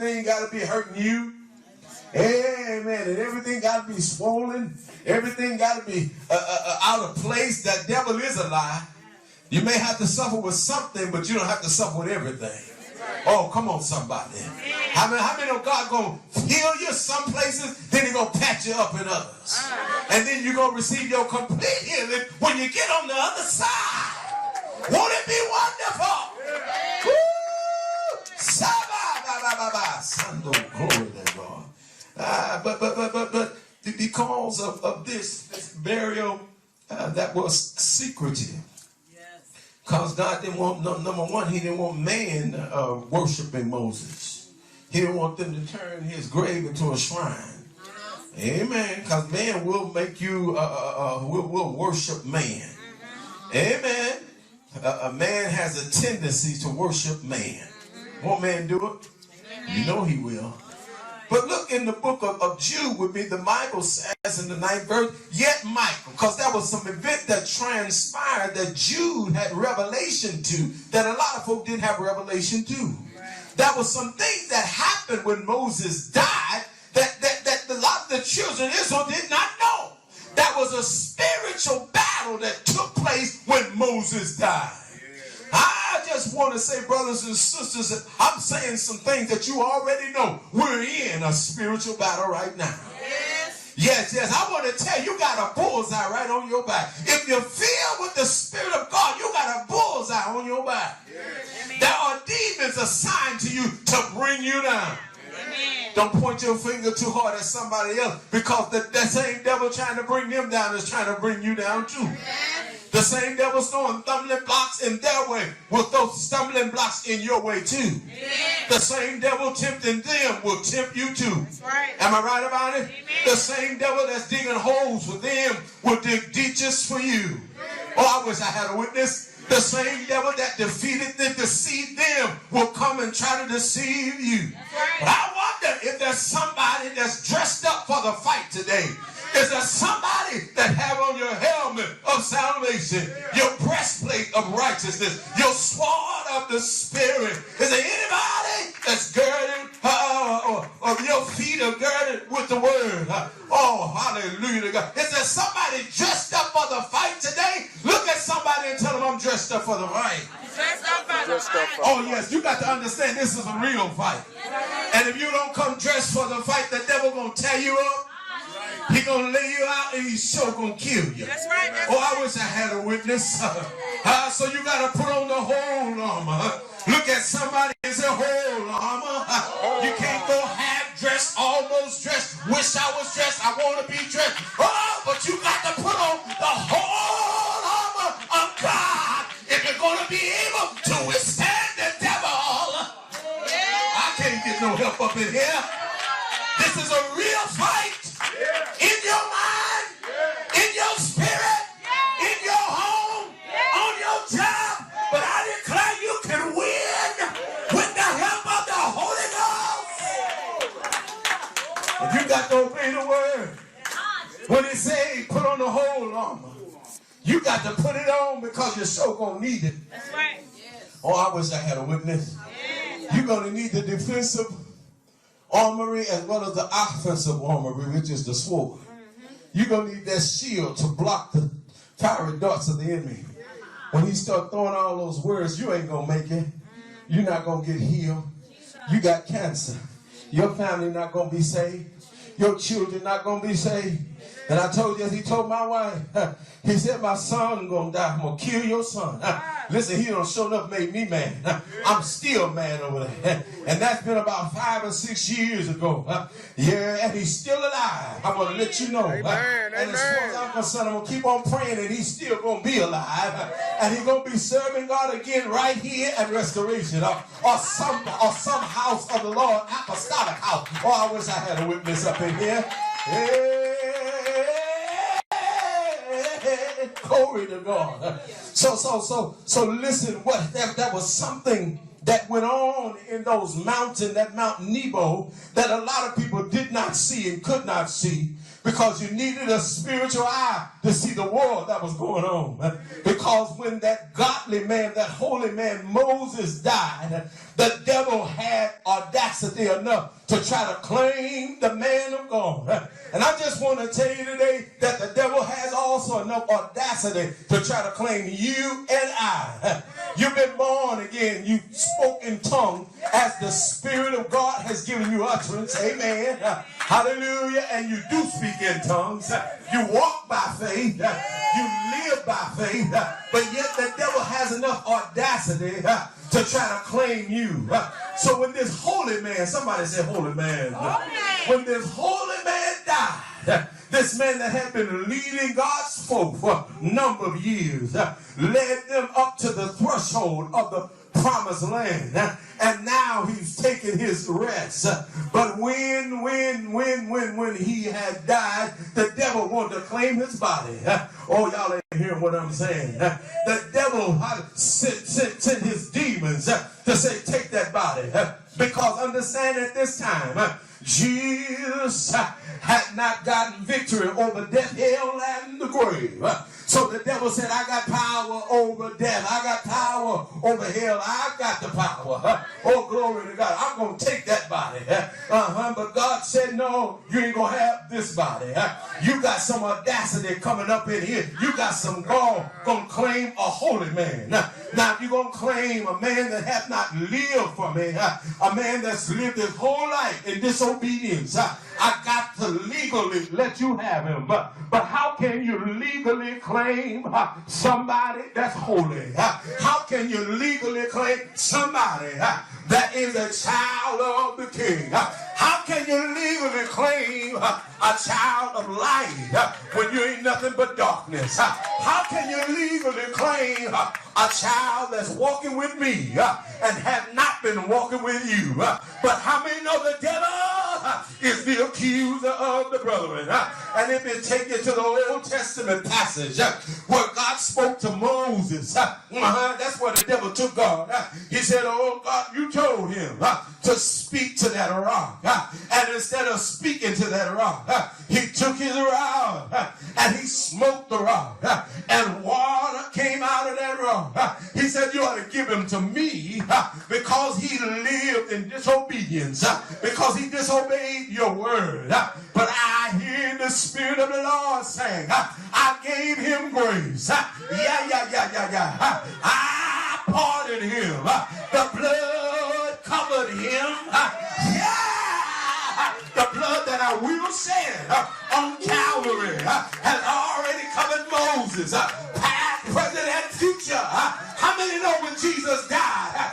everything got to be hurting you. Amen. And everything got to be swollen. Everything got to be out of place. That devil is a lie. You may have to suffer with something, but you don't have to suffer with everything. Oh, come on, somebody. How many of God going to heal you some places, then He's going to patch you up in others. And then you're going to receive your complete healing when you get on the other side. Won't it be wonderful? Woo! Glory to God. But because of this burial that was secretive. Because God didn't want, number one, He didn't want man worshiping Moses. He didn't want them to turn his grave into a shrine. Amen. Because man will make you, will worship man. Amen. A man has a tendency to worship man. Won't man do it? You know he will. But look in the book of Jude with me, the Bible says in the 9th verse, yet Michael, because that was some event that transpired that Jude had revelation to, that a lot of folk didn't have revelation to. Right. That was some things that happened when Moses died that a lot of the children of Israel did not know. That was a spiritual battle that took place when Moses died. I just want to say, brothers and sisters, that I'm saying some things that you already know. We're in a spiritual battle right now. Yes. I want to tell you, you got a bullseye right on your back. If you're filled with the Spirit of God, you got a bullseye on your back. There are demons assigned to you to bring you down. Don't point your finger too hard at somebody else, because that same devil trying to bring them down is trying to bring you down too. The same devil's throwing stumbling blocks in their way will throw stumbling blocks in your way too. The same devil tempting them will tempt you too. Am I right about it? The same devil that's digging holes for them will dig ditches for you. Oh, I wish I had a witness. The same devil that defeated them, deceived them, will come and try to deceive you. But I wonder if there's somebody that's dressed up for the fight today. Is there somebody that have on your helmet of salvation, your breastplate of righteousness, your sword of the Spirit? Is there anybody that's girded, or your feet are girded with the word? Oh, hallelujah to God. Is there somebody dressed up for the fight today? Look at somebody and tell them, I'm dressed up for the fight. Oh, yes, you got to understand this is a real fight. And if you don't come dressed for the fight, the devil going to tear you up. He's going to lay you out and he's sure going to kill you. That's right. I wish I had a witness. So you got to put on the whole armor. Look at somebody and say, whole armor. You can't go half dressed, almost dressed, wish I was dressed, I want to be dressed. Oh, but you got to put on the whole armor of God if you're going to be able to withstand the devil. I can't get no help up in here. This is a real fight. In your mind, in your spirit, in your home, on your job. But I declare you can win with the help of the Holy Ghost. If you got to obey the word, when it says put on the whole armor, you got to put it on because you're so going to need it. That's right. Oh, I wish I had a witness. You're going to need the defensive armory as well as the offensive armory, which is the sword. You're going to need that shield to block the fiery darts of the enemy. When he start throwing all those words, you ain't going to make it. You're not going to get healed. You got cancer. Your family not going to be saved. Your children not going to be saved. And I told you, as he told my wife, he said, my son going to die. I'm going to kill your son. Listen, he done sure enough made me mad. I'm still mad over that. And that's been about 5 or 6 years ago. Yeah, and he's still alive. I want to let you know. And as far as I'm concerned, I'm going to keep on praying and he's still going to be alive. And he's going to be serving God again right here at Restoration. Or some house of the Lord, apostolic house. Oh, I wish I had a witness up in here. Glory to God. So listen, that was something that went on in those mountains, that Mount Nebo, that a lot of people did not see and could not see. because you needed a spiritual eye to see the world that was going on. Because when that godly man, that holy man Moses died, the devil had audacity enough to try to claim the man of God. And I just want to tell you today that the devil has also enough audacity to try to claim you and I. You've been born again. You spoke in tongues as the Spirit of God has given you utterance. Amen. Hallelujah. And you do speak in tongues. You walk by faith. You live by faith. But yet the devil has enough audacity to try to claim you. So when this holy man, somebody say holy man. When this holy man died, this man that had been leading God's folk for a number of years, led them up to the threshold of the promised land, and now he's taking his rest. But when he had died, the devil wanted to claim his body. Oh, y'all ain't hearing what I'm saying. The devil sent his demons to say, take that body. Because understand at this time, Jesus had not gotten victory over death, hell, and the grave. So the devil said, I got power over death. I got power over hell. I've got the power. Oh, glory to God. I'm going to take that body. But God said, no, you ain't going to have this body. You got some audacity coming up in here. You got some going to claim a holy man. Now, if you're going to claim a man that hath not lived for me, a man that's lived his whole life in disobedience, I got to legally let you have him. But how can you legally claim somebody that's holy? How can you legally claim somebody that is a child of the King? How can you legally claim a child of light when you ain't nothing but darkness? How can you legally claim a child that's walking with me and have not been walking with you? But how many know the devil is the accuser of the brethren? And if you take you to the Old Testament passage where God spoke to Moses, that's where the devil took God. He said, oh God, you told him to speak to that rock. And instead of speaking to that rock, he took his rod and he smote the rock. And water came out of that rock. He said, you ought to give him to me because he lived in disobedience, because he disobeyed your word. But I hear the Spirit of the Lord saying, I gave him grace. I pardoned him. The blood covered him. The blood that I will shed on Calvary has already covered Moses, past, present, and future. How many know when Jesus died,